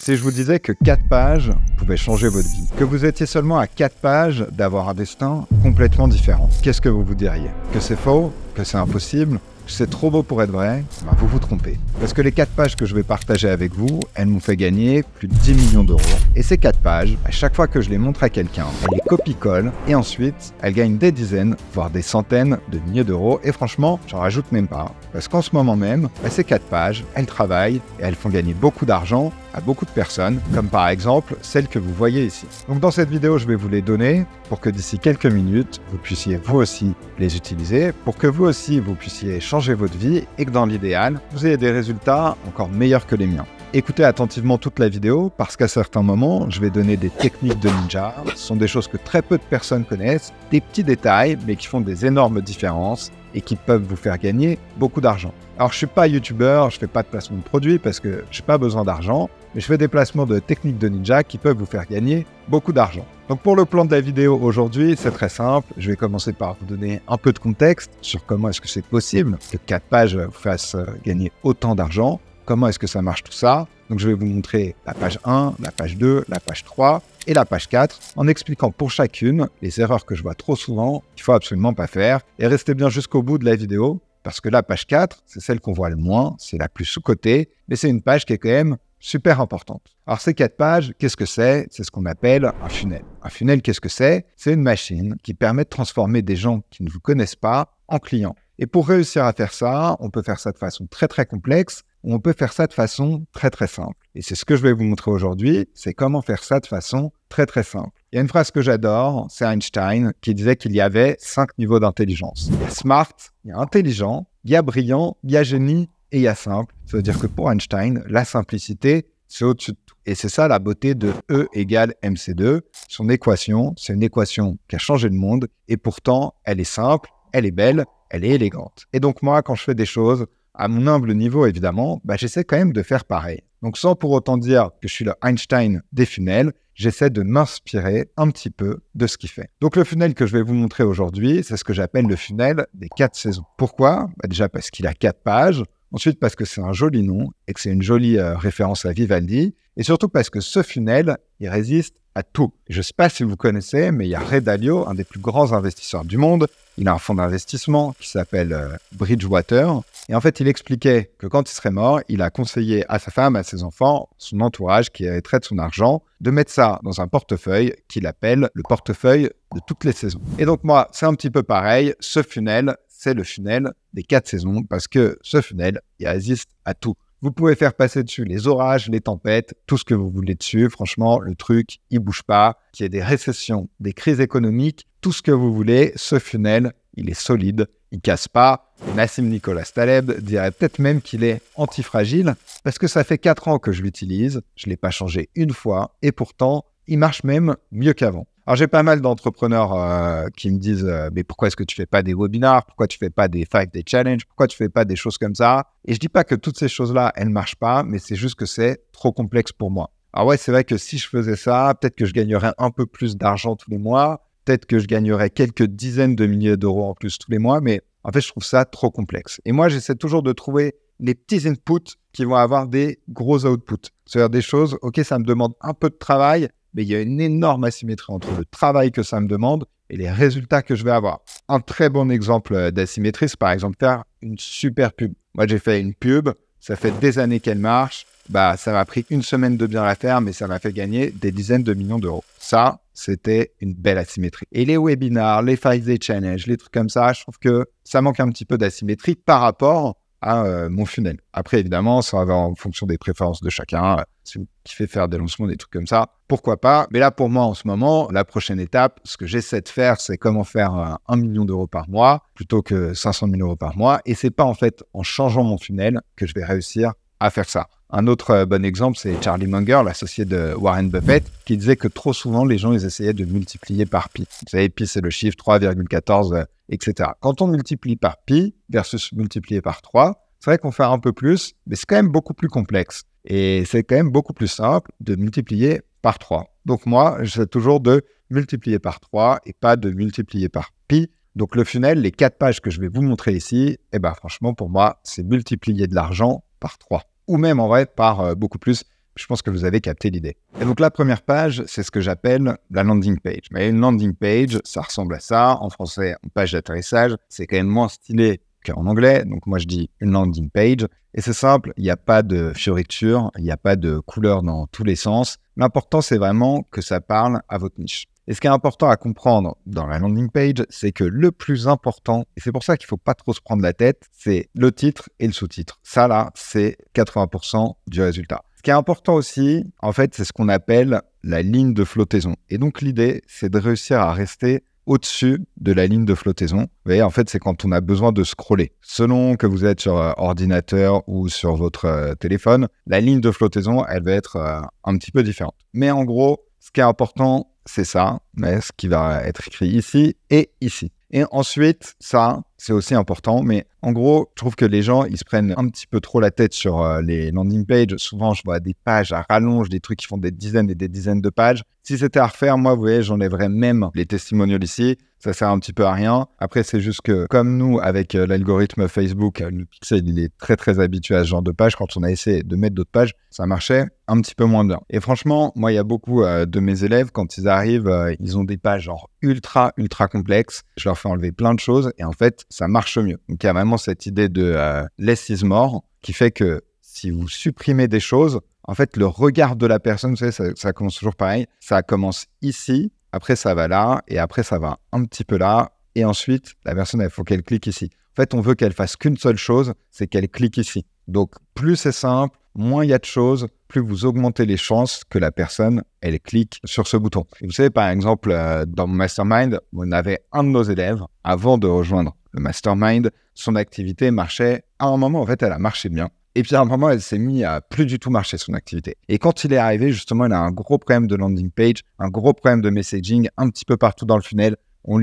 Si je vous disais que 4 pages pouvaient changer votre vie, que vous étiez seulement à 4 pages d'avoir un destin complètement différent, qu'est-ce que vous vous diriez? Que c'est faux? Que c'est impossible? Que c'est trop beau pour être vrai? Ben, vous vous trompez. Parce que les 4 pages que je vais partager avec vous, elles m'ont fait gagner plus de 10 millions d'euros. Et ces 4 pages, à chaque fois que je les montre à quelqu'un, elles les copie-collent et ensuite, elles gagnent des dizaines, voire des centaines de milliers d'euros. Et franchement, j'en rajoute même pas. Parce qu'en ce moment même, ces 4 pages, elles travaillent et elles font gagner beaucoup d'argent à beaucoup de personnes, comme par exemple celles que vous voyez ici. Donc dans cette vidéo, je vais vous les donner pour que d'ici quelques minutes, vous puissiez vous aussi les utiliser, pour que vous aussi vous puissiez changer votre vie et que dans l'idéal, vous ayez des résultats encore meilleurs que les miens. Écoutez attentivement toute la vidéo parce qu'à certains moments, je vais donner des techniques de ninja. Ce sont des choses que très peu de personnes connaissent, des petits détails mais qui font des énormes différences et qui peuvent vous faire gagner beaucoup d'argent. Alors je suis pas youtubeur, je fais pas de placement de produits parce que j'ai pas besoin d'argent, mais je fais des placements de techniques de ninja qui peuvent vous faire gagner beaucoup d'argent. Donc pour le plan de la vidéo aujourd'hui, c'est très simple. Je vais commencer par vous donner un peu de contexte sur comment est-ce que c'est possible que 4 pages vous fassent gagner autant d'argent. Comment est-ce que ça marche tout ça? Donc je vais vous montrer la page 1, la page 2, la page 3 et la page 4 en expliquant pour chacune les erreurs que je vois trop souvent qu'il ne faut absolument pas faire. Et restez bien jusqu'au bout de la vidéo parce que la page 4, c'est celle qu'on voit le moins, c'est la plus sous-cotée, mais c'est une page qui est quand même super importante. Alors ces 4 pages, qu'est-ce que c'est? C'est ce qu'on appelle un funnel. Un funnel, qu'est-ce que c'est? C'est une machine qui permet de transformer des gens qui ne vous connaissent pas en clients. Et pour réussir à faire ça, on peut faire ça de façon très très complexe, ou on peut faire ça de façon très très simple. Et c'est ce que je vais vous montrer aujourd'hui, c'est comment faire ça de façon très très simple. Il y a une phrase que j'adore, c'est Einstein qui disait qu'il y avait 5 niveaux d'intelligence. Il y a smart, il y a intelligent, il y a brillant, il y a génie et il y a simple. Ça veut dire que pour Einstein, la simplicité, c'est au-dessus de tout. Et c'est ça la beauté de E égale MC2. Son équation, c'est une équation qui a changé le monde et pourtant, elle est simple, elle est belle, elle est élégante. Et donc moi, quand je fais des choses, à mon humble niveau évidemment, j'essaie quand même de faire pareil. Donc sans pour autant dire que je suis le Einstein des funnels, j'essaie de m'inspirer un petit peu de ce qu'il fait. Donc le funnel que je vais vous montrer aujourd'hui, c'est ce que j'appelle le funnel des 4 saisons. Pourquoi? Déjà parce qu'il a 4 pages. Ensuite, parce que c'est un joli nom et que c'est une jolie référence à Vivaldi. Et surtout parce que ce funnel, il résiste à tout. Je ne sais pas si vous connaissez, mais il y a Ray Dalio, un des plus grands investisseurs du monde. Il a un fonds d'investissement qui s'appelle Bridgewater. Et en fait, il expliquait que quand il serait mort, il a conseillé à sa femme, à ses enfants, son entourage qui hériterait de son argent, de mettre ça dans un portefeuille qu'il appelle le portefeuille de toutes les saisons. Et donc moi, c'est un petit peu pareil. Ce funnel, c'est le funnel des 4 saisons parce que ce funnel, il résiste à tout. Vous pouvez faire passer dessus les orages, les tempêtes, tout ce que vous voulez dessus. Franchement, le truc, il bouge pas. Qu'il y ait des récessions, des crises économiques, tout ce que vous voulez, ce funnel, il est solide, il casse pas. Nassim Nicolas Taleb dirait peut-être même qu'il est antifragile parce que ça fait 4 ans que je l'utilise. Je l'ai pas changé une fois et pourtant, il marche même mieux qu'avant. Alors, j'ai pas mal d'entrepreneurs qui me disent « Mais pourquoi est-ce que tu fais pas des webinars? Pourquoi tu fais pas des 5-day challenge? Pourquoi tu fais pas des choses comme ça ?» Et je dis pas que toutes ces choses-là, elles marchent pas, mais c'est juste que c'est trop complexe pour moi. Alors ouais, c'est vrai que si je faisais ça, peut-être que je gagnerais un peu plus d'argent tous les mois, peut-être que je gagnerais quelques dizaines de milliers d'euros en plus tous les mois, mais en fait, je trouve ça trop complexe. Et moi, j'essaie toujours de trouver les petits inputs qui vont avoir des gros outputs. C'est-à-dire des choses, ok, ça me demande un peu de travail, mais il y a une énorme asymétrie entre le travail que ça me demande et les résultats que je vais avoir. Un très bon exemple d'asymétrie, c'est par exemple faire une super pub. Moi, j'ai fait une pub, ça fait des années qu'elle marche, ça m'a pris 1 semaine de bien la faire, mais ça m'a fait gagner des dizaines de millions d'euros. Ça, c'était une belle asymétrie. Et les webinars, les 5-day challenge, les trucs comme ça, je trouve que ça manque un petit peu d'asymétrie par rapport à mon funnel. Après, évidemment, ça va en fonction des préférences de chacun. Si vous kiffez faire des lancements, des trucs comme ça, pourquoi pas. Mais là, pour moi, en ce moment, la prochaine étape, ce que j'essaie de faire, c'est comment faire 1 million d'euros par mois plutôt que 500 000 euros par mois. Et c'est pas en fait en changeant mon funnel que je vais réussir à faire ça. Un autre bon exemple, c'est Charlie Munger, l'associé de Warren Buffett, qui disait que trop souvent, les gens, ils essayaient de multiplier par pi. Vous savez, pi, c'est le chiffre 3,14, etc. Quand on multiplie par pi versus multiplier par 3, c'est vrai qu'on fait un peu plus, mais c'est quand même beaucoup plus complexe. Et c'est quand même beaucoup plus simple de multiplier par 3. Donc moi, j'essaie toujours de multiplier par 3 et pas de multiplier par pi. Donc le funnel, les 4 pages que je vais vous montrer ici, franchement, pour moi, c'est multiplier de l'argent par 3. Ou même en vrai par beaucoup plus, je pense que vous avez capté l'idée. Et donc la première page, c'est ce que j'appelle la landing page. Mais une landing page, ça ressemble à ça. En français, une page d'atterrissage, c'est quand même moins stylé qu'en anglais. Donc moi, je dis une landing page. Et c'est simple, il n'y a pas de fioriture, il n'y a pas de couleur dans tous les sens. L'important, c'est vraiment que ça parle à votre niche. Et ce qui est important à comprendre dans la landing page, c'est que le plus important, et c'est pour ça qu'il ne faut pas trop se prendre la tête, c'est le titre et le sous-titre. Ça, là, c'est 80% du résultat. Ce qui est important aussi, en fait, c'est ce qu'on appelle la ligne de flottaison. Et donc, l'idée, c'est de réussir à rester au-dessus de la ligne de flottaison. Vous voyez, en fait, c'est quand on a besoin de scroller. Selon que vous êtes sur ordinateur ou sur votre téléphone, la ligne de flottaison, elle va être un petit peu différente. Mais en gros, ce qui est important, c'est ça, mais ce qui va être écrit ici et ici. Et ensuite, ça, c'est aussi important, mais en gros, je trouve que les gens, ils se prennent un petit peu trop la tête sur les landing pages. Souvent, je vois des pages à rallonge, des trucs qui font des dizaines et des dizaines de pages. Si c'était à refaire, moi, vous voyez, j'enlèverais même les testimonials ici. Ça sert un petit peu à rien. Après, c'est juste que, comme nous, avec l'algorithme Facebook, le pixel, il est très, très habitué à ce genre de page. Quand on a essayé de mettre d'autres pages, ça marchait un petit peu moins bien. Et franchement, moi, il y a beaucoup de mes élèves, quand ils arrivent, ils ont des pages genre ultra, ultra complexes. Je leur fais enlever plein de choses et en fait, ça marche mieux. Donc, il y a vraiment cette idée de less is more qui fait que si vous supprimez des choses, en fait, le regard de la personne, vous savez, ça commence toujours pareil. Ça commence ici, après ça va là, et après ça va un petit peu là. Et ensuite, la personne, il faut qu'elle clique ici. En fait, on veut qu'elle fasse qu'une seule chose, c'est qu'elle clique ici. Donc, plus c'est simple, moins il y a de choses, plus vous augmentez les chances que la personne, elle clique sur ce bouton. Et vous savez, par exemple, dans mon mastermind, on avait un de nos élèves, avant de rejoindre le mastermind, son activité marchait. À un moment, en fait, elle a marché bien. Et puis à un moment, elle s'est mise à plus du tout marcher son activité. Et quand il est arrivé, justement, il a un gros problème de landing page, un gros problème de messaging, un petit peu partout dans le funnel. Je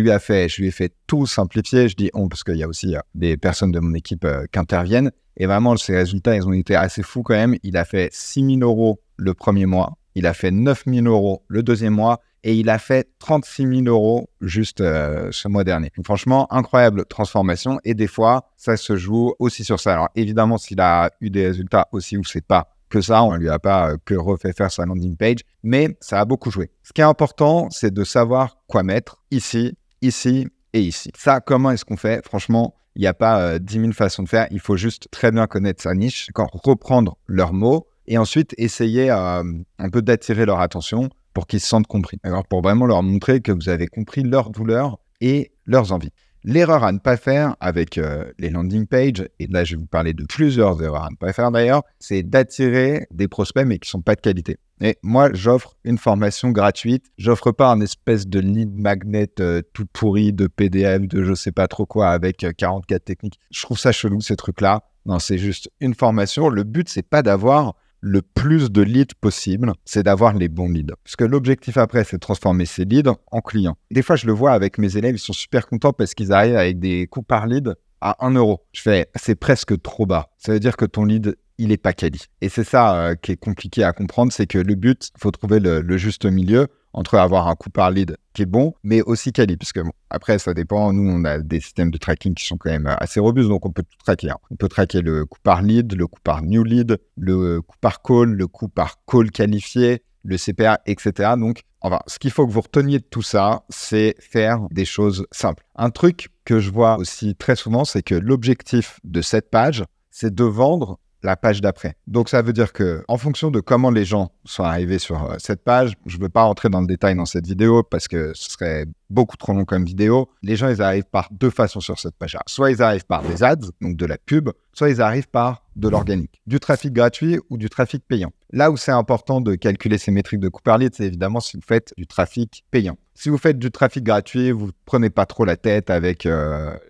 lui ai fait tout simplifier. Je dis parce qu'il y a aussi des personnes de mon équipe qui interviennent. Et vraiment, ses résultats, ils ont été assez fous quand même. Il a fait 6 000 € le premier mois. Il a fait 9 000 € le deuxième mois. Et il a fait 36 000 € juste ce mois dernier. Donc, franchement, incroyable transformation. Et des fois, ça se joue aussi sur ça. Alors évidemment, s'il a eu des résultats aussi où c'est pas que ça, on ne lui a pas que refait faire sa landing page, mais ça a beaucoup joué. Ce qui est important, c'est de savoir quoi mettre ici, ici et ici. Ça, comment est-ce qu'on fait? Franchement, il n'y a pas 10 000 façons de faire. Il faut juste très bien connaître sa niche, reprendre leurs mots et ensuite essayer un peu d'attirer leur attention pour qu'ils se sentent compris. Alors, pour vraiment leur montrer que vous avez compris leurs douleurs et leurs envies. L'erreur à ne pas faire avec les landing pages, et là je vais vous parler de plusieurs erreurs à ne pas faire d'ailleurs, c'est d'attirer des prospects mais qui ne sont pas de qualité. Et moi, j'offre une formation gratuite. J'offre pas un espèce de lead magnet tout pourri de PDF, de je sais pas trop quoi avec 44 techniques. Je trouve ça chelou ces trucs-là. Non, c'est juste une formation. Le but, c'est pas d'avoir le plus de leads possible, c'est d'avoir les bons leads. Parce que l'objectif après, c'est de transformer ces leads en clients. Des fois, je le vois avec mes élèves, ils sont super contents parce qu'ils arrivent avec des coûts par lead à 1 €. Je fais, c'est presque trop bas. Ça veut dire que ton lead, il est pas quali. Et c'est ça qui est compliqué à comprendre, c'est que le but, il faut trouver le juste milieu entre avoir un coût par lead qui est bon, mais aussi quali. Parce que bon, après, ça dépend. Nous, on a des systèmes de tracking qui sont quand même assez robustes, donc on peut tout tracker. On peut tracker le coût par lead, le coût par new lead, le coût par call, le coût par call qualifié, le CPA, etc. Donc, enfin, ce qu'il faut que vous reteniez de tout ça, c'est faire des choses simples. Un truc que je vois aussi très souvent, c'est que l'objectif de cette page, c'est de vendre la page d'après. Donc, ça veut dire que, en fonction de comment les gens sont arrivés sur cette page, je ne veux pas rentrer dans le détail dans cette vidéo parce que ce serait beaucoup trop long comme vidéo. Les gens, ils arrivent par deux façons sur cette page-là. Soit ils arrivent par des ads, donc de la pub, soit ils arrivent par de l'organique, du trafic gratuit ou du trafic payant. Là où c'est important de calculer ces métriques de coût par lead, c'est évidemment si vous faites du trafic payant. Si vous faites du trafic gratuit, vous ne prenez pas trop la tête avec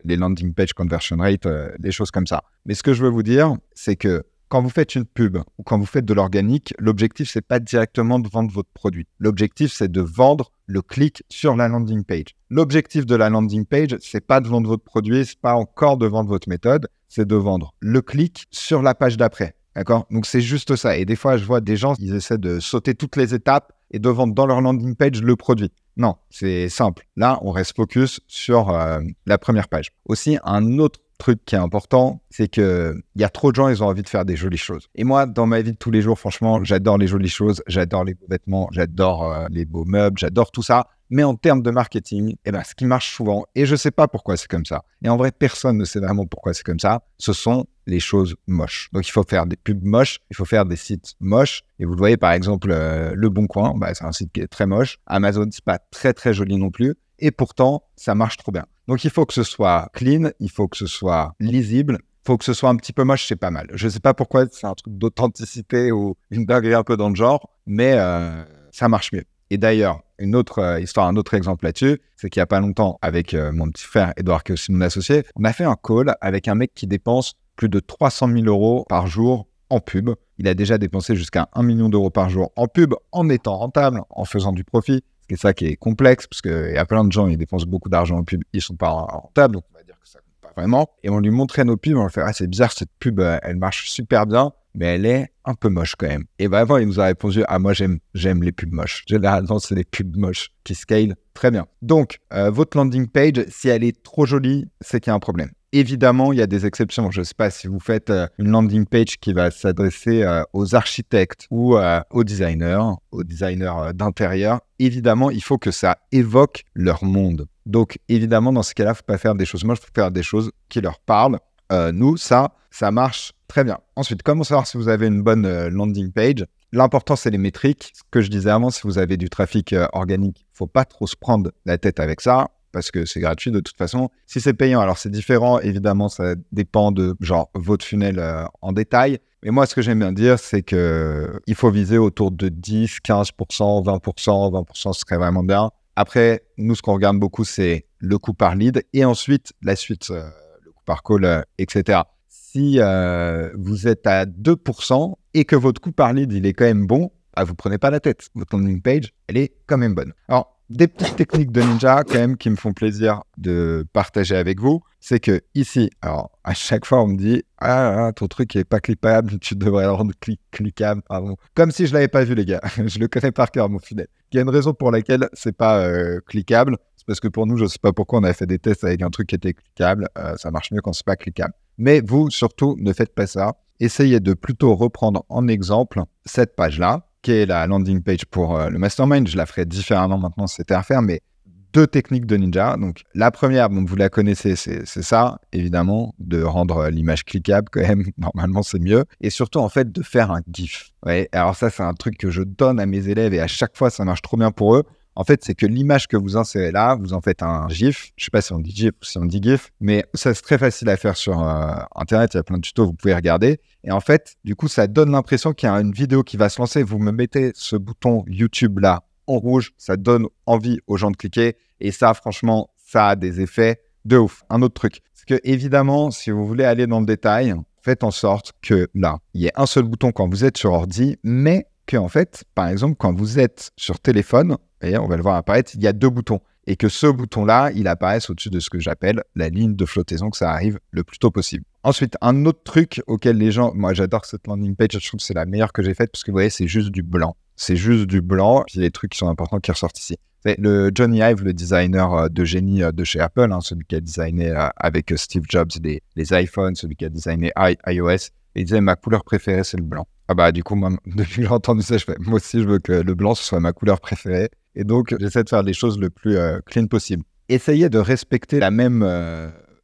les landing page conversion rate, des choses comme ça. Mais ce que je veux vous dire, c'est que quand vous faites une pub ou quand vous faites de l'organique, l'objectif, c'est pas directement de vendre votre produit. L'objectif, c'est de vendre le clic sur la landing page. L'objectif de la landing page, c'est pas de vendre votre produit, c'est pas encore de vendre votre méthode, c'est de vendre le clic sur la page d'après. D'accord? Donc, c'est juste ça. Et des fois, je vois des gens, ils essaient de sauter toutes les étapes et de vendre dans leur landing page le produit. Non, c'est simple. Là, on reste focus sur la première page. Aussi, un autre truc qui est important, c'est que il y a trop de gens, ils ont envie de faire des jolies choses. Et moi, dans ma vie de tous les jours, franchement, j'adore les jolies choses, j'adore les beaux vêtements, j'adore les beaux meubles, j'adore tout ça. Mais en termes de marketing, ce qui marche souvent, et je ne sais pas pourquoi c'est comme ça, et en vrai, personne ne sait vraiment pourquoi c'est comme ça, ce sont les choses moches. Donc, il faut faire des pubs moches, il faut faire des sites moches. Et vous le voyez, par exemple, Le Bon Coin, c'est un site qui est très moche. Amazon, c'est pas très, très joli non plus. Et pourtant, ça marche trop bien. Donc, il faut que ce soit clean, il faut que ce soit lisible, il faut que ce soit un petit peu moche, c'est pas mal. Je ne sais pas pourquoi c'est un truc d'authenticité ou une dinguerie un peu dans le genre, mais ça marche mieux. Et d'ailleurs, une autre histoire, un autre exemple là-dessus, c'est qu'il n'y a pas longtemps, avec mon petit frère Edouard, qui est aussi mon associé, on a fait un call avec un mec qui dépense plus de 300 000 € par jour en pub. Il a déjà dépensé jusqu'à 1 million d'euros par jour en pub, en étant rentable, en faisant du profit. C'est ça qui est complexe, parce qu'il y a plein de gens qui dépensent beaucoup d'argent en pub, ils ne sont pas rentables, donc on va dire que ça ne compte pas vraiment. Et on lui montrait nos pubs, on lui fait « Ah, c'est bizarre, cette pub, elle marche super bien, mais elle est un peu moche quand même. » Et vraiment, il nous a répondu « Ah, moi, j'aime les pubs moches. Généralement, c'est les pubs moches qui scale très bien. » Donc, votre landing page, si elle est trop jolie, c'est qu'il y a un problème. Évidemment, il y a des exceptions. Je ne sais pas si vous faites une landing page qui va s'adresser aux architectes ou aux designers d'intérieur. Évidemment, il faut que ça évoque leur monde. Donc, évidemment, dans ce cas-là, il ne faut pas faire des choses moches, il faut faire des choses qui leur parlent. Nous, ça marche très bien. Ensuite, comment savoir si vous avez une bonne landing page ? L'important, c'est les métriques. Ce que je disais avant, si vous avez du trafic organique, il ne faut pas trop se prendre la tête avec ça, parce que c'est gratuit de toute façon. Si c'est payant, alors c'est différent. Évidemment, ça dépend de votre funnel en détail. Mais moi, ce que j'aime bien dire, c'est qu'il faut viser autour de 10, 15%, 20%. 20%, ce serait vraiment bien. Après, nous, ce qu'on regarde beaucoup, c'est le coût par lead et ensuite la suite, le coût par call, etc. Si vous êtes à 2% et que votre coût par lead, il est quand même bon, vous ne prenez pas la tête. Votre landing page, elle est quand même bonne. Alors, des petites techniques de ninja quand même qui me font plaisir de partager avec vous, c'est que ici, alors à chaque fois on me dit « Ah, ton truc n'est pas clippable, tu devrais le rendre cliquable. » Comme si je ne l'avais pas vu les gars, je le connais par cœur mon funnel. Il y a une raison pour laquelle c'est pas cliquable, c'est parce que pour nous, je ne sais pas pourquoi on a fait des tests avec un truc qui était cliquable, ça marche mieux quand c'est pas cliquable. Mais vous, surtout, ne faites pas ça. Essayez de plutôt reprendre en exemple cette page-là, qui est la landing page pour le mastermind. Je la ferai différemment maintenant si c'était à refaire, mais 2 techniques de ninja. Donc, la première, donc vous la connaissez, c'est ça, évidemment, de rendre l'image cliquable quand même. Normalement, c'est mieux. Et surtout, en fait, de faire un GIF. Ouais, alors ça, c'est un truc que je donne à mes élèves et à chaque fois, ça marche trop bien pour eux. En fait, c'est que l'image que vous insérez là, vous en faites un GIF. Je ne sais pas si on dit GIF ou si on dit GIF, mais ça, c'est très facile à faire sur Internet. Il y a plein de tutos, vous pouvez regarder. Et en fait, du coup, ça donne l'impression qu'il y a une vidéo qui va se lancer. Vous me mettez ce bouton YouTube là en rouge, ça donne envie aux gens de cliquer. Et ça, franchement, ça a des effets de ouf. Un autre truc, c'est que évidemment, si vous voulez aller dans le détail, faites en sorte que là, il y ait un seul bouton quand vous êtes sur ordi, mais que en fait, par exemple, quand vous êtes sur téléphone, et on va le voir apparaître, il y a 2 boutons. Et que ce bouton-là, il apparaisse au-dessus de ce que j'appelle la ligne de flottaison, que ça arrive le plus tôt possible. Ensuite, un autre truc auquel les gens... Moi, j'adore cette landing page, je trouve que c'est la meilleure que j'ai faite, parce que vous voyez, c'est juste du blanc. C'est juste du blanc, puis les trucs qui sont importants qui ressortent ici. C'est le Johnny Ive, le designer de génie de chez Apple, celui qui a designé avec Steve Jobs les iPhones, celui qui a designé iOS, et il disait « Ma couleur préférée, c'est le blanc ». Ah bah du coup, moi, depuis que j'ai entendu ça, je fais « Moi aussi, je veux que le blanc, ce soit ma couleur préférée ». Et donc, j'essaie de faire les choses le plus clean possible. Essayez de respecter la même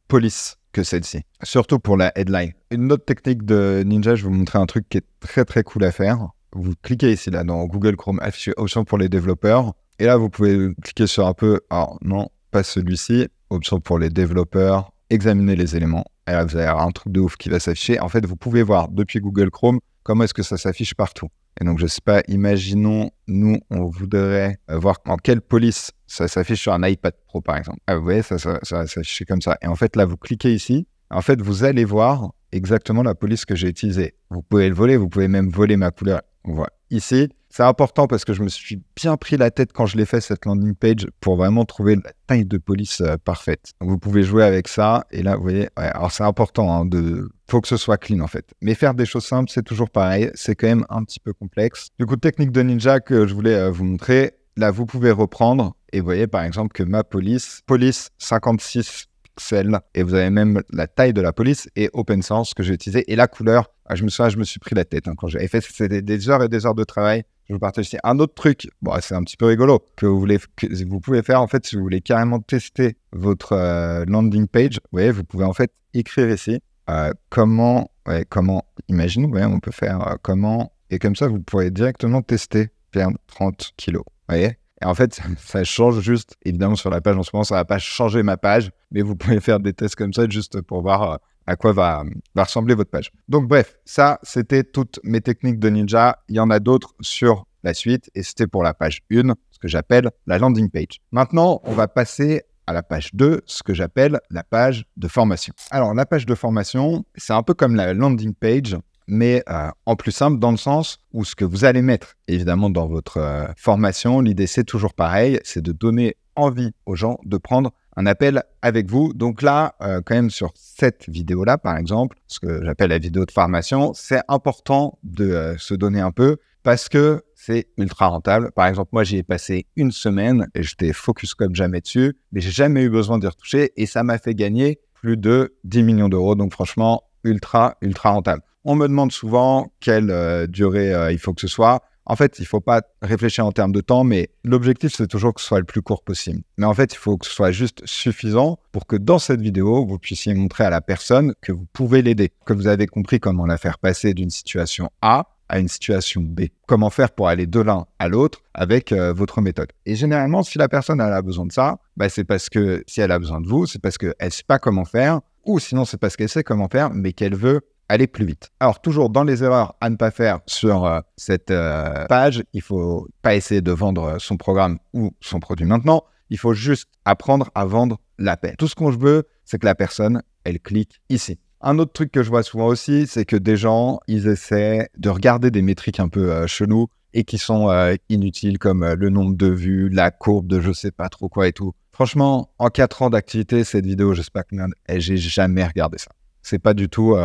police que celle-ci, surtout pour la headline. Une autre technique de ninja, je vais vous montrer un truc qui est très très cool à faire. Vous cliquez ici là dans Google Chrome, afficher option pour les développeurs. Et là, vous pouvez cliquer sur un peu, alors non, pas celui-ci, option pour les développeurs, examiner les éléments. Et là, vous allez avoir un truc de ouf qui va s'afficher. En fait, vous pouvez voir depuis Google Chrome comment est-ce que ça s'affiche partout. Et donc, je ne sais pas, imaginons, nous, on voudrait voir en quelle police ça s'affiche sur un iPad Pro, par exemple. Ah, vous voyez, ça va s'afficher comme ça. Et en fait, là, vous cliquez ici. En fait, vous allez voir exactement la police que j'ai utilisée. Vous pouvez le voler, vous pouvez même voler ma couleur. On voit ici. C'est important parce que je me suis bien pris la tête quand je l'ai fait, cette landing page, pour vraiment trouver la taille de police parfaite. Donc, vous pouvez jouer avec ça. Et là, vous voyez, ouais, alors c'est important, faut que ce soit clean en fait. Mais faire des choses simples, c'est toujours pareil. C'est quand même un petit peu complexe. Du coup, technique de ninja que je voulais vous montrer. Là, vous pouvez reprendre et vous voyez par exemple que ma police 56 pixels et vous avez même la taille de la police et open source que j'ai utilisé et la couleur. Je me suis pris la tête quand j'avais fait. C'était des heures et des heures de travail. Je vous partage ici un autre truc. Bon, c'est un petit peu rigolo que vous pouvez faire en fait si vous voulez carrément tester votre landing page. Vous voyez, vous pouvez en fait écrire ici comment. Imaginons, on peut faire comment et comme ça vous pourrez directement tester perdre 30 kilos. Vous voyez. Et en fait, ça change juste, évidemment sur la page en ce moment, ça ne va pas changer ma page, mais vous pouvez faire des tests comme ça juste pour voir à quoi va ressembler votre page. Donc bref, ça, c'était toutes mes techniques de ninja. Il y en a d'autres sur la suite et c'était pour la page 1, ce que j'appelle la landing page. Maintenant, on va passer à la page 2, ce que j'appelle la page de formation. Alors, la page de formation, c'est un peu comme la landing page, mais en plus simple dans le sens où ce que vous allez mettre, évidemment, dans votre formation, l'idée, c'est toujours pareil, c'est de donner envie aux gens de prendre un appel avec vous. Donc là, quand même, sur cette vidéo-là, par exemple, ce que j'appelle la vidéo de formation, c'est important de se donner un peu parce que c'est ultra rentable. Par exemple, moi, j'y ai passé une semaine et j'étais focus comme jamais dessus, mais j'ai jamais eu besoin d'y retoucher et ça m'a fait gagner plus de 10 millions d'euros. Donc franchement, ultra rentable. On me demande souvent quelle durée il faut que ce soit. En fait, il ne faut pas réfléchir en termes de temps, mais l'objectif, c'est toujours que ce soit le plus court possible. Mais en fait, il faut que ce soit juste suffisant pour que dans cette vidéo, vous puissiez montrer à la personne que vous pouvez l'aider, que vous avez compris comment la faire passer d'une situation A à une situation B. Comment faire pour aller de l'un à l'autre avec votre méthode. Et généralement, si la personne elle a besoin de ça, c'est parce que si elle a besoin de vous, c'est parce qu'elle ne sait pas comment faire, ou sinon c'est parce qu'elle sait comment faire, mais qu'elle veut aller plus vite. Alors, toujours dans les erreurs à ne pas faire sur cette page, il ne faut pas essayer de vendre son programme ou son produit maintenant. Il faut juste apprendre à vendre l'appel. Tout ce qu'on veut, c'est que la personne, elle clique ici. Un autre truc que je vois souvent aussi, c'est que des gens, ils essaient de regarder des métriques un peu chelous et qui sont inutiles comme le nombre de vues, la courbe de je sais pas trop quoi et tout. Franchement, en 4 ans d'activité, cette vidéo, je sais pas combien, j'ai jamais regardé ça. C'est pas du tout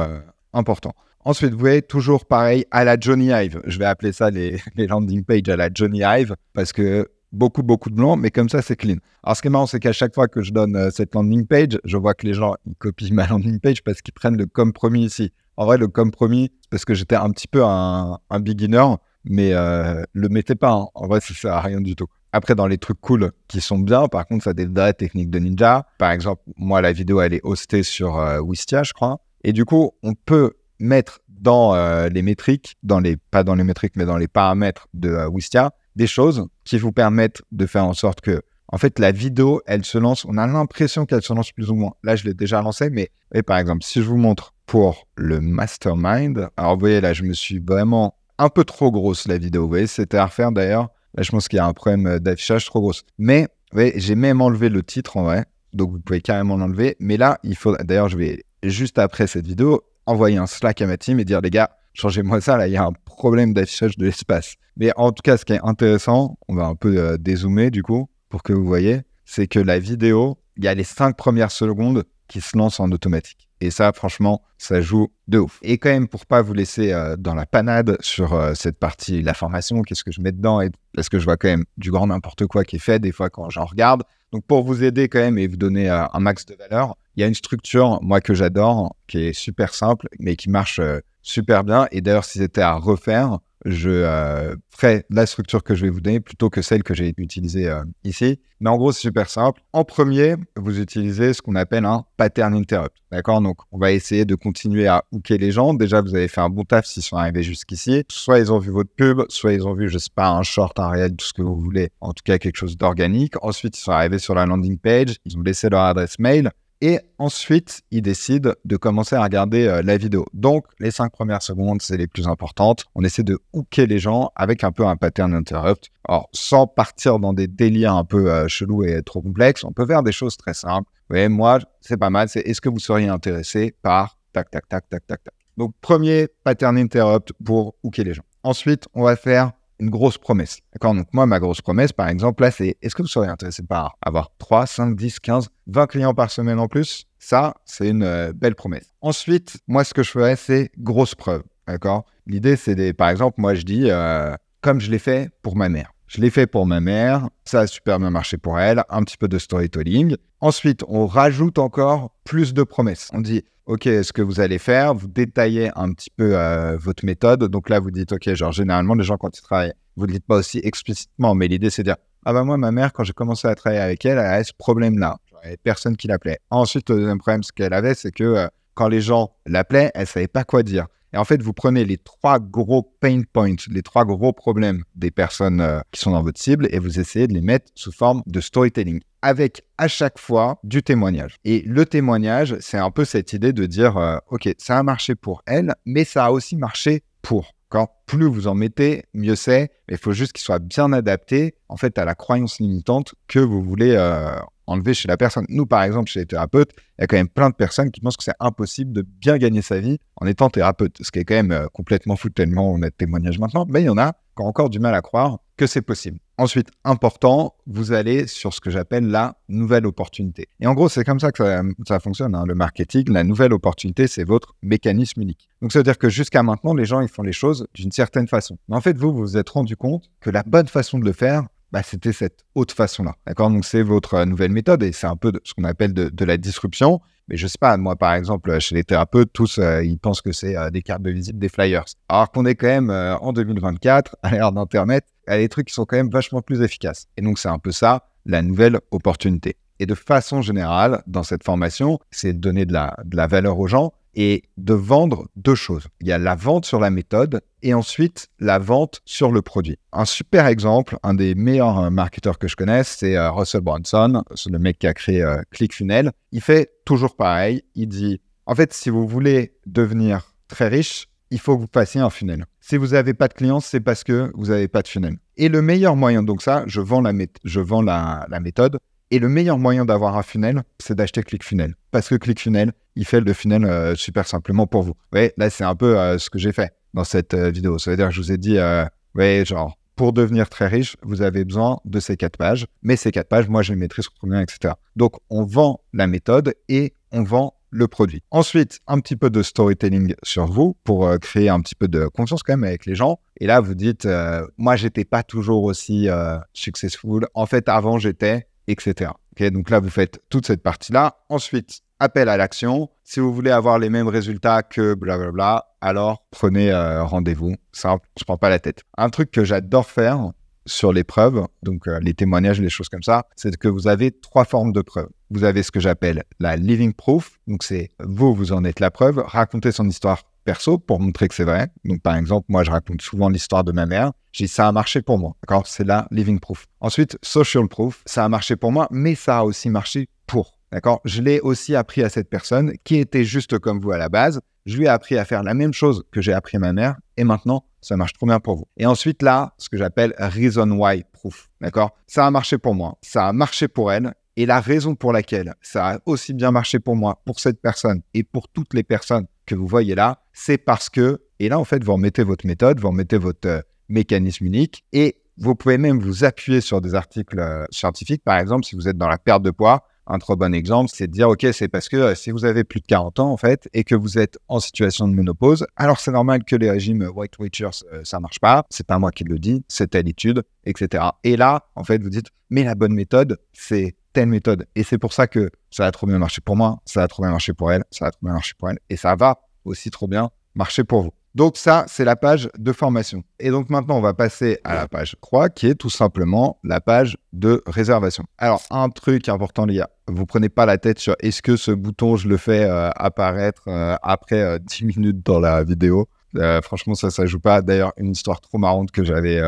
important. Ensuite, vous voyez, toujours pareil, à la Johnny Ive. Je vais appeler ça les landing pages à la Johnny Ive parce que beaucoup de blanc, mais comme ça, c'est clean. Alors, ce qui est marrant, c'est qu'à chaque fois que je donne cette landing page, je vois que les gens, ils copient ma landing page parce qu'ils prennent le compromis ici. En vrai, le compromis, c'est parce que j'étais un petit peu un beginner, mais le mettez pas. Hein. En vrai, ça sert à rien du tout. Après, dans les trucs cool qui sont bien, par contre, ça a des vraies techniques de ninja. Par exemple, moi, la vidéo, elle est hostée sur Wistia, je crois. Et du coup, on peut mettre dans les métriques, pas dans les métriques, mais dans les paramètres de Wistia, des choses qui vous permettent de faire en sorte que, en fait, la vidéo, elle se lance, on a l'impression qu'elle se lance plus ou moins. Là, je l'ai déjà lancée, mais par exemple, si je vous montre pour le mastermind, alors vous voyez, là, je me suis vraiment un peu trop grosse, la vidéo. Vous voyez, c'était à refaire d'ailleurs. Là, je pense qu'il y a un problème d'affichage trop grosse. Mais, vous voyez, j'ai même enlevé le titre en vrai, donc vous pouvez carrément l'enlever. Mais là, il faut, d'ailleurs, je vais, juste après cette vidéo, envoyer un Slack à ma team et dire, les gars, changez-moi ça, là, il y a un problème d'affichage de l'espace. Mais en tout cas, ce qui est intéressant, on va un peu dézoomer du coup, pour que vous voyez, c'est que la vidéo, il y a les 5 premières secondes qui se lancent en automatique. Et ça, franchement, ça joue de ouf. Et quand même, pour pas vous laisser dans la panade sur cette partie, la formation, qu'est-ce que je mets dedans, parce que je vois quand même du grand n'importe quoi qui est fait, des fois quand j'en regarde. Donc, pour vous aider quand même et vous donner un max de valeur, il y a une structure, moi, que j'adore, qui est super simple, mais qui marche super bien. Et d'ailleurs, si c'était à refaire, je ferai la structure que je vais vous donner plutôt que celle que j'ai utilisée ici. Mais en gros, c'est super simple. En premier, vous utilisez ce qu'on appelle un pattern interrupt. D'accord? Donc, on va essayer de continuer à hooker les gens. Déjà, vous avez fait un bon taf s'ils sont arrivés jusqu'ici. Soit ils ont vu votre pub, soit ils ont vu, je sais pas, un short, un réel, tout ce que vous voulez. En tout cas, quelque chose d'organique. Ensuite, ils sont arrivés sur la landing page. Ils ont laissé leur adresse mail. Et ensuite, ils décident de commencer à regarder la vidéo. Donc, les 5 premières secondes, c'est les plus importantes. On essaie de hooker les gens avec un peu un pattern interrupt. Alors, sans partir dans des délires un peu chelous et trop complexes, on peut faire des choses très simples. Vous voyez, moi, c'est pas mal. C'est est-ce que vous seriez intéressé par tac, tac, tac, tac, tac, tac. Donc, premier pattern interrupt pour hooker les gens. Ensuite, on va faire une grosse promesse. D'accord? Donc, moi, ma grosse promesse, par exemple, là, c'est est-ce que vous seriez intéressé par avoir 3, 5, 10, 15, 20 clients par semaine en plus? Ça, c'est une belle promesse. Ensuite, moi, ce que je ferais, c'est grosse preuve. D'accord? L'idée, c'est par exemple, moi, je dis, comme je l'ai fait pour ma mère. je l'ai fait pour ma mère, ça a super bien marché pour elle, un petit peu de storytelling. Ensuite, on rajoute encore plus de promesses. On dit, OK, ce que vous allez faire, vous détaillez un petit peu votre méthode. Donc là, vous dites, OK, genre généralement, les gens, quand ils travaillent, vous ne le dites pas aussi explicitement, mais l'idée, c'est de dire, ah bah moi, ma mère, quand j'ai commencé à travailler avec elle, elle avait ce problème-là. Il n'y avait personne qui l'appelait. Ensuite, le deuxième problème, ce qu'elle avait, c'est que quand les gens l'appelaient, elle ne savait pas quoi dire. Et en fait, vous prenez les 3 gros pain points, les 3 gros problèmes des personnes qui sont dans votre cible et vous essayez de les mettre sous forme de storytelling avec à chaque fois du témoignage. Et le témoignage, c'est un peu cette idée de dire OK, ça a marché pour elle, mais ça a aussi marché pour. Quand plus vous en mettez, mieux c'est. Mais il faut juste qu'il soit bien adapté en fait à la croyance limitante que vous voulez enlever chez la personne. Nous, par exemple, chez les thérapeutes, il y a quand même plein de personnes qui pensent que c'est impossible de bien gagner sa vie en étant thérapeute. Ce qui est quand même complètement fou tellement on a de témoignages maintenant. Mais il y en a qui ont encore du mal à croire que c'est possible. Ensuite, important, vous allez sur ce que j'appelle la nouvelle opportunité. Et en gros, c'est comme ça que ça fonctionne, hein, le marketing. La nouvelle opportunité, c'est votre mécanisme unique. Donc, ça veut dire que jusqu'à maintenant, les gens, ils font les choses d'une certaine façon. Mais en fait, vous vous êtes rendu compte que la bonne façon de le faire, c'était cette autre façon-là. D'accord? Donc, c'est votre nouvelle méthode et c'est un peu ce qu'on appelle de la disruption. Mais je sais pas, moi, par exemple, chez les thérapeutes, tous, ils pensent que c'est des cartes de visite, des flyers. Alors qu'on est quand même en 2024, à l'ère d'Internet, il y a des trucs qui sont quand même vachement plus efficaces. Et donc, c'est un peu ça, la nouvelle opportunité. Et de façon générale, dans cette formation, c'est de donner de la valeur aux gens et de vendre 2 choses. Il y a la vente sur la méthode et ensuite la vente sur le produit. Un super exemple, un des meilleurs marketeurs que je connaisse, c'est Russell Brunson, c'est le mec qui a créé ClickFunnels. Il fait toujours pareil. Il dit, en fait, si vous voulez devenir très riche, il faut que vous fassiez un funnel. Si vous n'avez pas de clients, c'est parce que vous n'avez pas de funnel. Et le meilleur moyen, donc ça, je vends la méthode. Et le meilleur moyen d'avoir un funnel, c'est d'acheter ClickFunnels. Parce que ClickFunnels, il fait le funnel super simplement pour vous. Vous voyez, là, c'est un peu ce que j'ai fait dans cette vidéo. Ça veut dire que je vous ai dit, genre, pour devenir très riche, vous avez besoin de ces 4 pages. Mais ces 4 pages, moi, je les maîtrise trop bien, etc. Donc, on vend la méthode et on vend le produit. Ensuite, un petit peu de storytelling sur vous pour créer un petit peu de confiance quand même avec les gens. Et là, vous dites, moi, j'étais pas toujours aussi successful. En fait, avant, j'étais... etc. Okay, donc là, vous faites toute cette partie-là. Ensuite, appel à l'action. Si vous voulez avoir les mêmes résultats que blablabla, alors prenez rendez-vous. Simple, je ne prends pas la tête. Un truc que j'adore faire sur les preuves, donc les témoignages, les choses comme ça, c'est que vous avez 3 formes de preuves. Vous avez ce que j'appelle la living proof. Donc, c'est vous en êtes la preuve. Racontez son histoire perso pour montrer que c'est vrai. Donc, par exemple, moi, je raconte souvent l'histoire de ma mère. J'ai dit, ça a marché pour moi. D'accord? C'est la living proof. Ensuite, social proof. Ça a marché pour moi, mais ça a aussi marché pour. D'accord? Je l'ai aussi appris à cette personne qui était juste comme vous à la base. Je lui ai appris à faire la même chose que j'ai appris à ma mère. Et maintenant, ça marche trop bien pour vous. Et ensuite, là, ce que j'appelle reason why proof. D'accord? Ça a marché pour moi. Ça a marché pour elle. Et la raison pour laquelle ça a aussi bien marché pour moi, pour cette personne et pour toutes les personnes que vous voyez là, c'est parce que, et là en fait vous remettez votre méthode, vous remettez votre mécanisme unique et vous pouvez même vous appuyer sur des articles scientifiques. Par exemple, si vous êtes dans la perte de poids, un trop bon exemple, c'est de dire ok, c'est parce que si vous avez plus de 40 ans en fait et que vous êtes en situation de ménopause, alors c'est normal que les régimes Weight Watchers ça marche pas, c'est pas moi qui le dis, c'est telle étude, etc. Et là en fait vous dites mais la bonne méthode c'est telle méthode et c'est pour ça que ça a trop bien marché pour moi, ça a trop bien marché pour elle, ça a trop bien marché pour elle et ça va aussi trop bien marcher pour vous. Donc ça, c'est la page de formation. Et donc maintenant, on va passer à la page 3, qui est tout simplement la page de réservation. Alors, un truc important, les gars, vous prenez pas la tête sur est-ce que ce bouton, je le fais apparaître après 10 minutes dans la vidéo. Franchement, ça joue pas. D'ailleurs, une histoire trop marrante que j'avais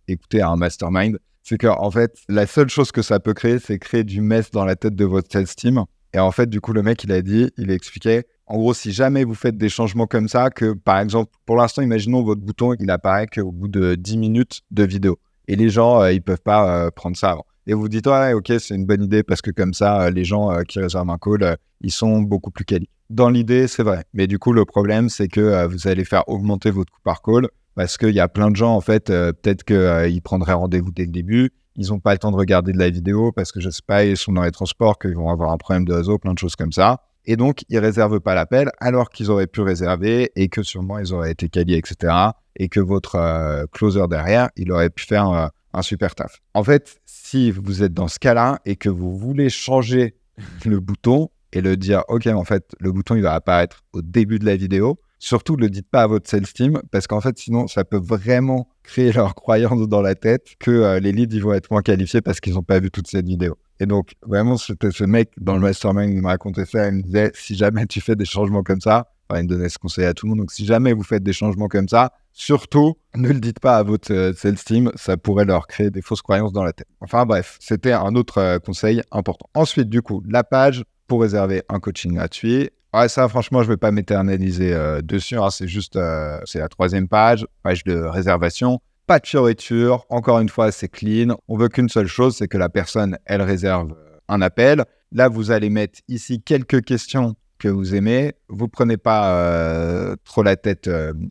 écoutée à un mastermind, c'est qu'en fait, la seule chose que ça peut créer, c'est créer du mess dans la tête de votre sales team. Et en fait, du coup, le mec, il expliquait, en gros, si jamais vous faites des changements comme ça, que par exemple, pour l'instant, imaginons votre bouton, il apparaît qu'au bout de 10 minutes de vidéo. Et les gens, ils peuvent pas prendre ça avant. Et vous dites, ouais, ok, c'est une bonne idée parce que comme ça, les gens qui réservent un call, ils sont beaucoup plus quali. Dans l'idée, c'est vrai. Mais du coup, le problème, c'est que vous allez faire augmenter votre coût par call parce qu'il y a plein de gens, en fait, peut-être qu'ils prendraient rendez-vous dès le début. Ils n'ont pas le temps de regarder de la vidéo parce que, je sais pas, ils sont dans les transports, qu'ils vont avoir un problème de réseau, plein de choses comme ça. Et donc, ils ne réservent pas l'appel alors qu'ils auraient pu réserver et que sûrement, ils auraient été qualifiés, etc. Et que votre closer derrière, il aurait pu faire un super taf. En fait, si vous êtes dans ce cas-là et que vous voulez changer le bouton et le dire, OK, en fait, le bouton, il va apparaître au début de la vidéo, surtout ne le dites pas à votre sales team parce qu'en fait, sinon, ça peut vraiment créer leur croyance dans la tête que les leads, ils vont être moins qualifiés parce qu'ils n'ont pas vu toute cette vidéo. Et donc, vraiment, c'était ce mec dans le mastermind, il me racontait ça, il me disait, si jamais tu fais des changements comme ça, il me donnait ce conseil à tout le monde, donc si jamais vous faites des changements comme ça, surtout, ne le dites pas à votre sales team, ça pourrait leur créer des fausses croyances dans la tête. Enfin bref, c'était un autre conseil important. Ensuite, du coup, la page pour réserver un coaching gratuit. Ouais, ça, franchement, je ne vais pas m'éterniser dessus, hein, c'est juste, c'est la 3e page de réservation. Pas de fioriture, encore une fois, c'est clean. On veut qu'une seule chose, c'est que la personne, elle réserve un appel. Là, vous allez mettre ici quelques questions que vous aimez. Vous ne prenez pas trop la tête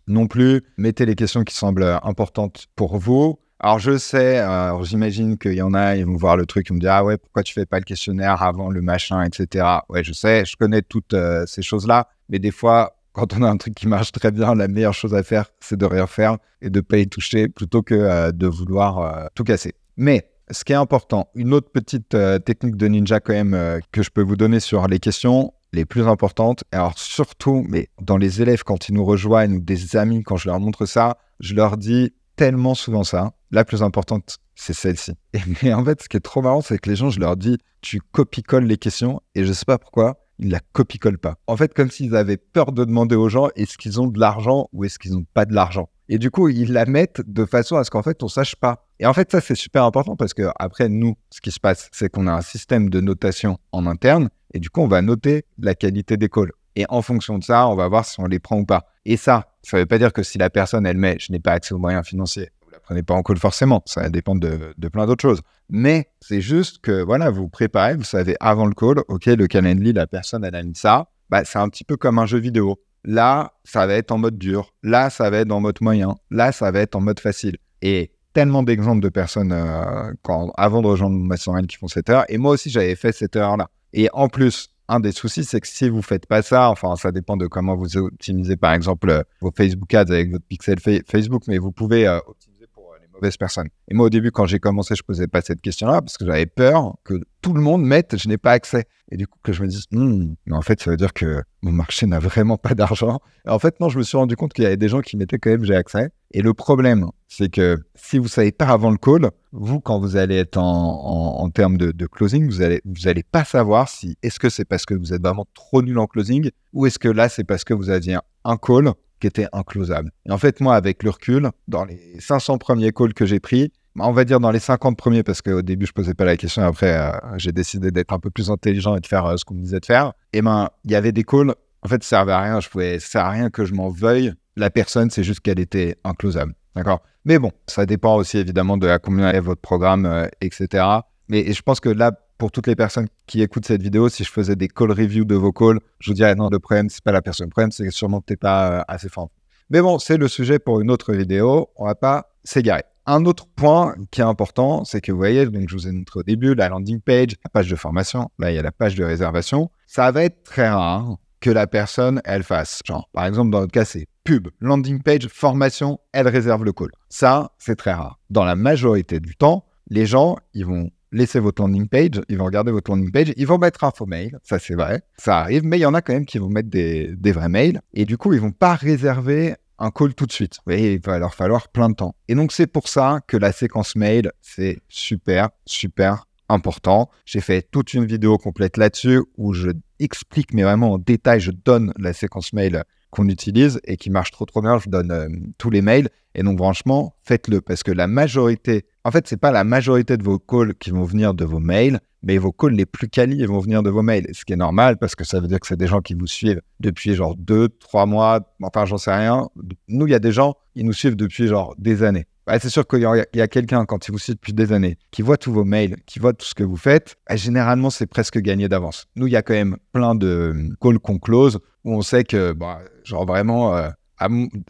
non plus. Mettez les questions qui semblent importantes pour vous. Alors, je sais, j'imagine qu'il y en a, ils vont voir le truc, ils vont me dire « Ah ouais, pourquoi tu ne fais pas le questionnaire avant le machin, etc. » Ouais, je sais, je connais toutes ces choses-là. Mais des fois, quand on a un truc qui marche très bien, la meilleure chose à faire, c'est de rien faire et de ne pas y toucher plutôt que de vouloir tout casser. Mais ce qui est important, une autre petite technique de ninja quand même que je peux vous donner sur les questions les plus importantes. Alors surtout, mais dans les élèves quand ils nous rejoignent ou des amis, quand je leur montre ça, je leur dis tellement souvent ça. La plus importante, c'est celle-ci. Mais en fait, ce qui est trop marrant, c'est que les gens, je leur dis, tu copie-colles les questions et je sais pas pourquoi, ils la copie-collent pas. En fait, comme s'ils avaient peur de demander aux gens, est-ce qu'ils ont de l'argent ou est-ce qu'ils n'ont pas de l'argent? Et du coup, ils la mettent de façon à ce qu'en fait, on sache pas. Et en fait, ça, c'est super important parce que après, nous, ce qui se passe, c'est qu'on a un système de notation en interne et du coup, on va noter la qualité des calls. Et en fonction de ça, on va voir si on les prend ou pas. Et ça veut pas dire que si la personne, elle met « je n'ai pas accès aux moyens financiers », vous la prenez pas en call forcément. Ça dépend de plein d'autres choses. Mais c'est juste que, voilà, vous préparez, vous savez avant le call, OK, le Calendly, la personne, elle a mis ça. Bah, c'est un petit peu comme un jeu vidéo. Là, ça va être en mode dur. Là, ça va être en mode moyen. Là, ça va être en mode facile. Et tellement d'exemples de personnes avant de rejoindre mon mastermind qui font cette heure. Et moi aussi, j'avais fait cette heure-là. Et en plus, un des soucis, c'est que si vous ne faites pas ça, enfin, ça dépend de comment vous optimisez, par exemple, vos Facebook Ads avec votre pixel Facebook, mais vous pouvez optimiser pour les mauvaises personnes. Et moi, au début, quand j'ai commencé, je ne posais pas cette question-là parce que j'avais peur que tout le monde mette « je n'ai pas accès ». Et du coup, que je me dise, mais en fait, ça veut dire que mon marché n'a vraiment pas d'argent. Et en fait, non, je me suis rendu compte qu'il y avait des gens qui mettaient quand même j'ai accès. Et le problème, c'est que si vous ne savez pas avant le call, vous, quand vous allez être en termes de closing, vous allez pas savoir si est-ce que c'est parce que vous êtes vraiment trop nul en closing ou est-ce que là, c'est parce que vous aviez un call qui était inclosable. Et en fait, moi, avec le recul, dans les 500 premiers calls que j'ai pris, on va dire dans les 50 premiers, parce qu'au début, je ne posais pas la question. Après, j'ai décidé d'être un peu plus intelligent et de faire ce qu'on me disait de faire. Et ben, il y avait des calls. En fait, ça servait à rien. Ça sert à rien que je m'en veuille. La personne, c'est juste qu'elle était inclosable. D'accord? Mais bon, ça dépend aussi évidemment de à combien est votre programme, etc. Mais je pense que là, pour toutes les personnes qui écoutent cette vidéo, si je faisais des call reviews de vos calls, je vous dirais non, le problème, c'est pas la personne. Le problème, c'est sûrement que tu n'es pas assez fort. Mais bon, c'est le sujet pour une autre vidéo. On ne va pas s'égarer. Un autre point qui est important, c'est que vous voyez, donc je vous ai montré au début, la landing page, la page de formation, là il y a la page de réservation. Ça va être très rare que la personne, elle fasse, genre par exemple dans notre cas c'est pub, landing page, formation, elle réserve le call. Ça, c'est très rare. Dans la majorité du temps, les gens, ils vont laisser votre landing page, ils vont regarder votre landing page, ils vont mettre un faux mail, ça c'est vrai, ça arrive, mais il y en a quand même qui vont mettre des vrais mails, et du coup ils vont pas réserver un call tout de suite. Vous voyez, il va leur falloir plein de temps. Et donc, c'est pour ça que la séquence mail, c'est super, super important. J'ai fait toute une vidéo complète là-dessus où je explique, mais vraiment en détail, je donne la séquence mail qu'on utilise et qui marche trop bien. Je donne tous les mails. Et donc, franchement, faites-le parce que la majorité, en fait, c'est pas la majorité de vos calls qui vont venir de vos mails, mais vos calls les plus quali, ils vont venir de vos mails. Ce qui est normal parce que ça veut dire que c'est des gens qui vous suivent depuis genre 2-3 mois, enfin, j'en sais rien. Nous, il y a des gens, ils nous suivent depuis genre des années. Bah, c'est sûr qu'il y a quelqu'un, quand il vous suit depuis des années, qui voit tous vos mails, qui voit tout ce que vous faites, bah, généralement, c'est presque gagné d'avance. Nous, il y a quand même plein de calls qu'on close où on sait que, bah, genre vraiment,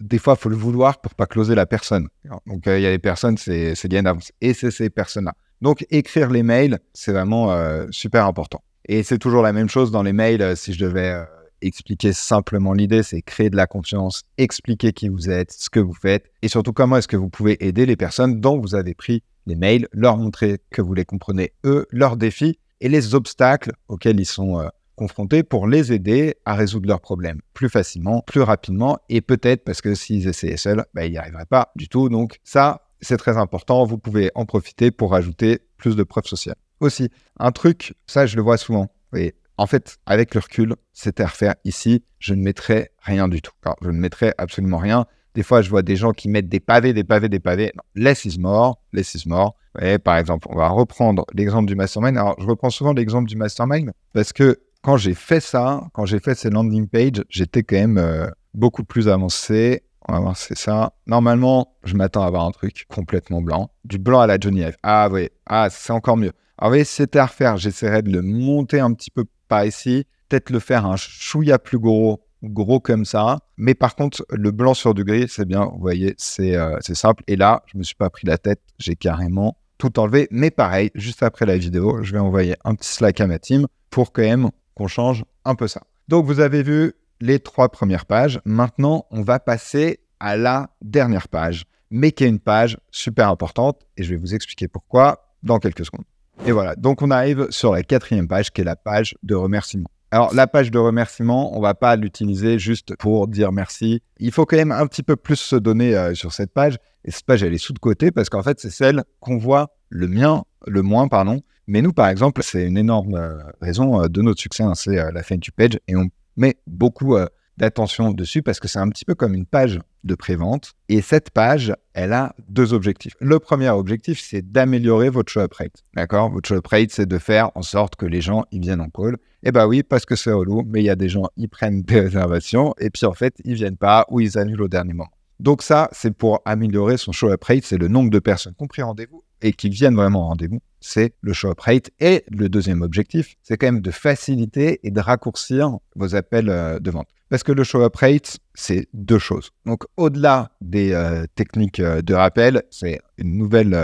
des fois, il faut le vouloir pour pas closer la personne. Donc, il y a des personnes, c'est gagné d'avance. Et c'est ces personnes-là. Donc, écrire les mails, c'est vraiment super important. Et c'est toujours la même chose dans les mails, si je devais expliquer simplement l'idée, c'est créer de la confiance, expliquer qui vous êtes, ce que vous faites, et surtout comment est-ce que vous pouvez aider les personnes dont vous avez pris les mails, leur montrer que vous les comprenez eux, leurs défis et les obstacles auxquels ils sont confrontés pour les aider à résoudre leurs problèmes plus facilement, plus rapidement et peut-être parce que s'ils essayaient seuls, ils n'y arriveraient pas du tout. Donc ça, c'est très important. Vous pouvez en profiter pour ajouter plus de preuves sociales. Aussi, un truc, ça je le vois souvent, et en fait, avec le recul, c'était à refaire ici, je ne mettrais rien du tout. Alors, je ne mettrais absolument rien. Des fois, je vois des gens qui mettent des pavés. Non, less is more. Et par exemple, on va reprendre l'exemple du mastermind. Alors, je reprends souvent l'exemple du mastermind parce que quand j'ai fait ça, quand j'ai fait ces landing pages, j'étais quand même beaucoup plus avancé. On va voir, c'est ça. Normalement, je m'attends à avoir un truc complètement blanc. Du blanc à la Johnny Ive. Ah oui, c'est encore mieux. Alors oui, si c'était à refaire, j'essaierais de le monter un petit peu par ici. Peut-être le faire un chouïa plus gros comme ça. Mais par contre, le blanc sur du gris, c'est bien. Vous voyez, c'est simple. Et là, je ne me suis pas pris la tête. J'ai carrément tout enlevé. Mais pareil, juste après la vidéo, je vais envoyer un petit Slack à ma team pour quand même qu'on change un peu ça. Donc, vous avez vu les 3 premières pages. Maintenant, on va passer à la dernière page, mais qui est une page super importante. Et je vais vous expliquer pourquoi dans quelques secondes. Et voilà, donc on arrive sur la 4e page, qui est la page de remerciement. Alors, la page de remerciement, on ne va pas l'utiliser juste pour dire merci. Il faut quand même un petit peu plus se donner sur cette page. Et cette page, elle est sous de côté parce qu'en fait, c'est celle qu'on voit le moins. Mais nous, par exemple, c'est une énorme raison de notre succès. C'est la thank you page. Et on met beaucoup d'attention dessus parce que c'est un petit peu comme une page de prévente. Et cette page, elle a 2 objectifs. Le premier objectif, c'est d'améliorer votre show-up rate. D'accord ? Votre show-up rate, c'est de faire en sorte que les gens, ils viennent en call. Et oui, parce que c'est relou, mais il y a des gens, ils prennent des réservations et puis en fait, ils viennent pas ou ils annulent au dernier moment. Donc ça, c'est pour améliorer son show-up rate. C'est le nombre de personnes qui ont pris rendez-vous et qui viennent vraiment au rendez-vous. C'est le show-up rate. Et le deuxième objectif, c'est quand même de faciliter et de raccourcir vos appels de vente. Parce que le show-up rate, c'est 2 choses. Donc, au-delà des techniques de rappel, c'est une nouvelle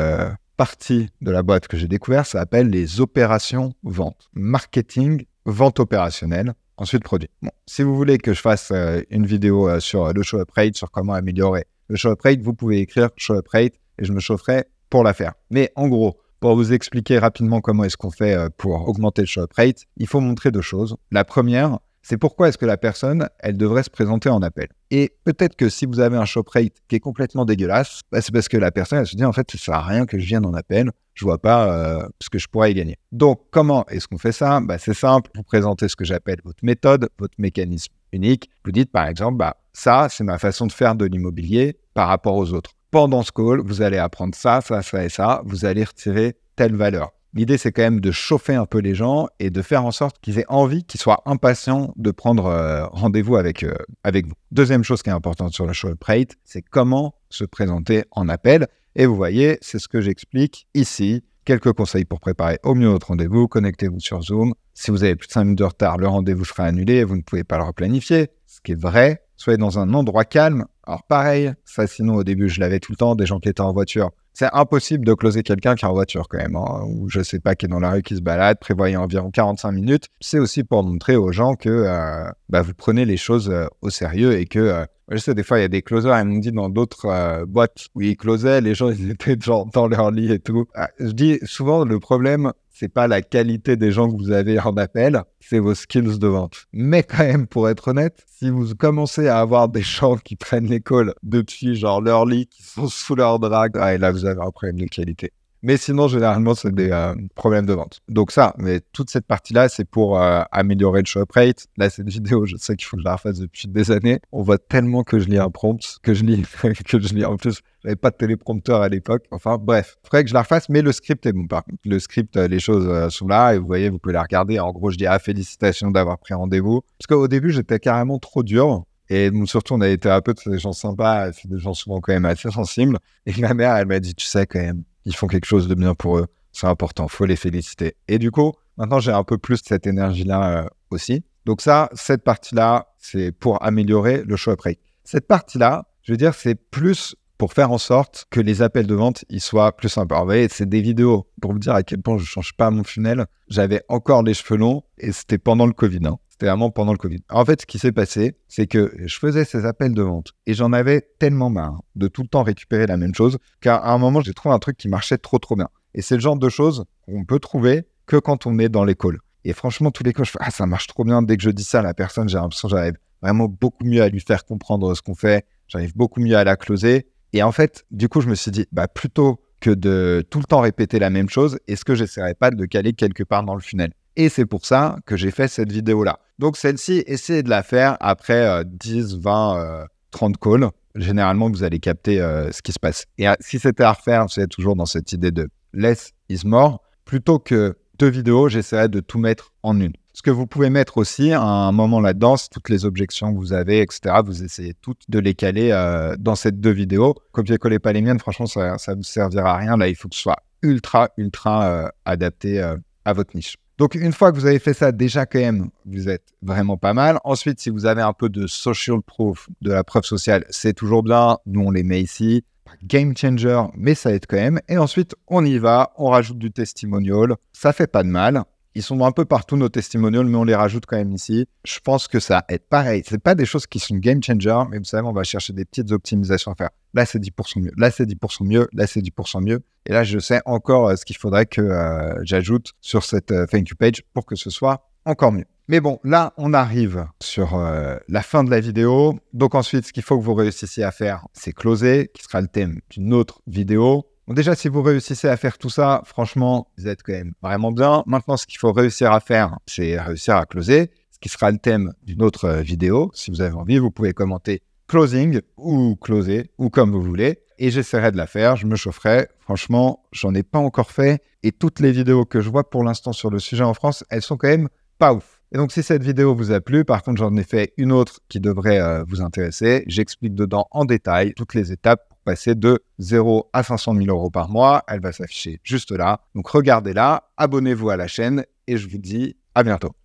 partie de la boîte que j'ai découvert. Ça s'appelle les opérations vente. Marketing, vente opérationnelle, ensuite produit. Bon, si vous voulez que je fasse une vidéo sur le show-up rate, sur comment améliorer le show-up rate, vous pouvez écrire show-up rate et je me chaufferai pour la faire. Mais en gros, pour vous expliquer rapidement comment est-ce qu'on fait pour augmenter le show-up rate, il faut montrer 2 choses. La première, c'est pourquoi est-ce que la personne, elle devrait se présenter en appel. Et peut-être que si vous avez un show-up rate qui est complètement dégueulasse, c'est parce que la personne, elle se dit, en fait, ça sert à rien que je vienne en appel. Je vois pas ce que je pourrais y gagner. Donc, comment est-ce qu'on fait ça ? C'est simple. Vous présentez ce que j'appelle votre méthode, votre mécanisme unique. Vous dites, par exemple, ça, c'est ma façon de faire de l'immobilier par rapport aux autres. Pendant ce call, vous allez apprendre ça et ça. Vous allez retirer telle valeur. L'idée, c'est quand même de chauffer un peu les gens et de faire en sorte qu'ils aient envie, qu'ils soient impatients de prendre rendez-vous avec vous. Deuxième chose qui est importante sur le show-up rate, c'est comment se présenter en appel. Et vous voyez, c'est ce que j'explique ici. Quelques conseils pour préparer au mieux votre rendez-vous. Connectez-vous sur Zoom. Si vous avez plus de 5 minutes de retard, le rendez-vous sera annulé et vous ne pouvez pas le replanifier. Ce qui est vrai. Soyez dans un endroit calme. Alors pareil, ça sinon au début je l'avais tout le temps, des gens qui étaient en voiture. C'est impossible de closer quelqu'un qui est en voiture quand même, ou je sais pas, qui est dans la rue, qui se balade. Prévoyez environ 45 minutes. C'est aussi pour montrer aux gens que vous prenez les choses au sérieux et que, je sais, des fois il y a des closers, ils m'ont dit dans d'autres boîtes où ils closaient, les gens ils étaient genre dans leur lit et tout. Je dis souvent le problème, c'est pas la qualité des gens que vous avez en appel, c'est vos skills de vente. Mais quand même, pour être honnête, si vous commencez à avoir des gens qui prennent les calls depuis genre leur lit, qui sont sous leur drap, et là vous avez un problème de qualité. Mais sinon, généralement, c'est des problèmes de vente. Donc ça, mais toute cette partie-là, c'est pour améliorer le show-up rate. Là, cette vidéo, je sais qu'il faut que je la refasse depuis des années. On voit tellement que je lis un prompt, que je lis. En plus, j'avais pas de téléprompteur à l'époque. Enfin, bref. Il faudrait que je la refasse, mais le script est bon. Par contre, le script, les choses sont là et vous voyez, vous pouvez la regarder. En gros, je dis félicitations d'avoir pris rendez-vous. Parce qu'au début, j'étais carrément trop dur. Et surtout, on a des thérapeutes, c'est des gens sympas, c'est des gens souvent quand même assez sensibles. Et ma mère, elle m'a dit, tu sais, quand même, ils font quelque chose de bien pour eux. C'est important, faut les féliciter. Et du coup, maintenant, j'ai un peu plus cette énergie-là aussi. Donc ça, cette partie-là, c'est pour améliorer le show-up rate. Cette partie-là, je veux dire, c'est plus pour faire en sorte que les appels de vente, ils soient plus sympas. Vous voyez, c'est des vidéos pour vous dire à quel point je change pas mon funnel. J'avais encore les cheveux longs et c'était pendant le Covid. C'était vraiment pendant le Covid. En fait, ce qui s'est passé, c'est que je faisais ces appels de vente et j'en avais tellement marre de tout le temps récupérer la même chose qu'à un moment, j'ai trouvé un truc qui marchait trop bien. Et c'est le genre de choses qu'on peut trouver que quand on est dans les calls. Et franchement, tous les calls, je fais « Ah, ça marche trop bien ». Dès que je dis ça à la personne, j'ai l'impression que j'arrive vraiment beaucoup mieux à lui faire comprendre ce qu'on fait. J'arrive beaucoup mieux à la closer. Et en fait, du coup, je me suis dit, plutôt que de tout le temps répéter la même chose, est-ce que j'essaierais pas de le caler quelque part dans le funnel? Et c'est pour ça que j'ai fait cette vidéo-là. Donc celle-ci, essayez de la faire après 10, 20, 30 calls. Généralement, vous allez capter ce qui se passe. Et si c'était à refaire, c'est toujours dans cette idée de less is more. Plutôt que 2 vidéos, j'essaierais de tout mettre en une. Ce que vous pouvez mettre aussi à un moment là-dedans, c'est toutes les objections que vous avez, etc. Vous essayez toutes de les caler dans ces 2 vidéos. Copiez-collez pas les miennes, franchement, ça ne vous servira à rien. Là, il faut que ce soit ultra adapté à votre niche. Donc, une fois que vous avez fait ça, déjà quand même, vous êtes vraiment pas mal. Ensuite, si vous avez un peu de social proof, de la preuve sociale, c'est toujours bien. Nous, on les met ici. Game changer, mais ça aide quand même. Et ensuite, on y va, on rajoute du testimonial. Ça fait pas de mal. Ils sont un peu partout, nos testimonials, mais on les rajoute quand même ici. Je pense que ça aide pareil. C'est pas des choses qui sont game changer, mais vous savez, on va chercher des petites optimisations à faire. Là, c'est 10% mieux. Là, c'est 10% mieux. Là, c'est 10% mieux. Et là, je sais encore ce qu'il faudrait que j'ajoute sur cette thank you page pour que ce soit encore mieux. Mais bon, là, on arrive sur la fin de la vidéo. Donc ensuite, ce qu'il faut que vous réussissiez à faire, c'est closer, qui sera le thème d'une autre vidéo. Bon, déjà, si vous réussissez à faire tout ça, franchement, vous êtes quand même vraiment bien. Maintenant, ce qu'il faut réussir à faire, c'est réussir à closer, ce qui sera le thème d'une autre vidéo. Si vous avez envie, vous pouvez commenter closing ou closer, ou comme vous voulez. Et j'essaierai de la faire, je me chaufferai. Franchement, j'en ai pas encore fait. Et toutes les vidéos que je vois pour l'instant sur le sujet en France, elles sont quand même pas ouf. Et donc, si cette vidéo vous a plu, par contre, j'en ai fait une autre qui devrait vous intéresser. J'explique dedans en détail toutes les étapes pour passer de 0 à 500 000 euros par mois. Elle va s'afficher juste là. Donc, regardez-la, abonnez-vous à la chaîne et je vous dis à bientôt.